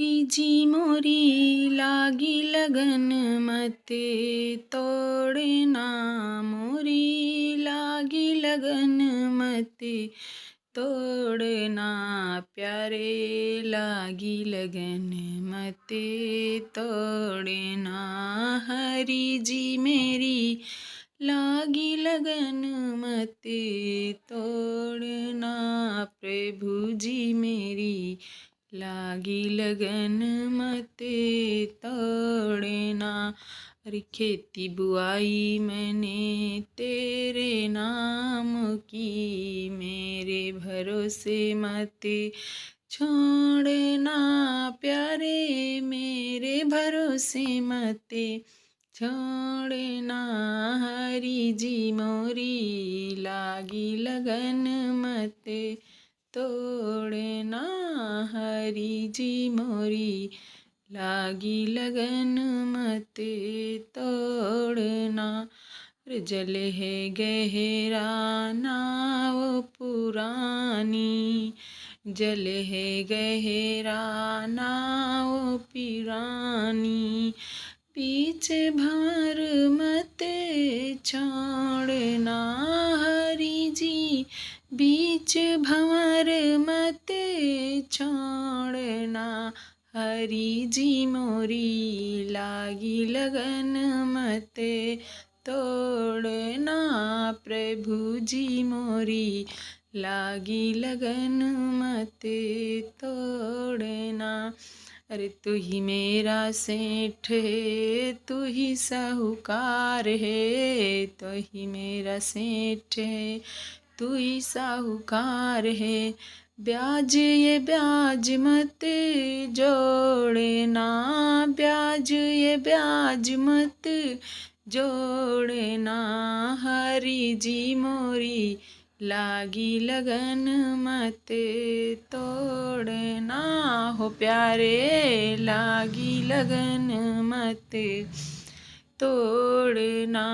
जी मोरी लागी लगन मते तोड़ना, मोरी लागी लगन मते तोड़ना, प्यारे लागी लगन मते तोड़ना। हरि जी मेरी लागी लगन मते तोड़ना, प्रभु जी मेरी लागी लगन मते तोड़ना। अरे खेती बुआई मैंने तेरे नाम की, मेरे भरोसे मते छोड़ना, प्यारे मेरे भरोसे मते छोड़ना। हरि जी मोरी लागी लगन मते तोड़ना, हरि जी मोरी लागी लगन मते तोड़ना। जल है गहरा नाव पुरानी, जल है गहरा नाव पुरानी, पीछे भंवर मते छोड़ना, हरि जी बीच भंवर मते छोड़ना। हरि जी मोरी लागी लगन मते तोड़ना, प्रभु जी मोरी लागी लगन मते तोड़ना। अरे तू ही मेरा सेठ है, तू ही साहूकार है, तू ही मेरा सेठ है, तू ही साहूकार है। ब्याज ये ब्याज मत जोड़ना, ब्याज ये ब्याज मत जोड़ना, हरि जी मोरी लागी लगन मते तोड़ना। हो प्यारे लागी लगन मते तोड़ना,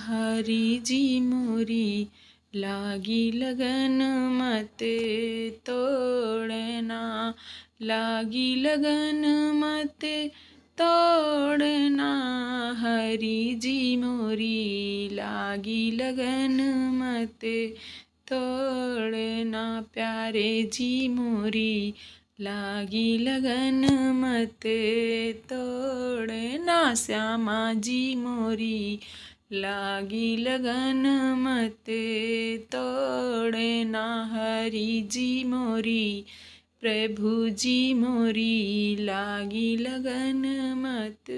हरि जी मोरी लागी लगन मते तोड़ना, लागी लगन मते तोड़ना, हरि जी मोरी लागी लगन मते तोड़ना, प्यारे जी मोरी लागी लगन मते तोड़ना, श्यामा जी मोरी लागी लगन मते तोड़ना, हरि जी मोरी प्रभु जी मोरी लागी लगन मत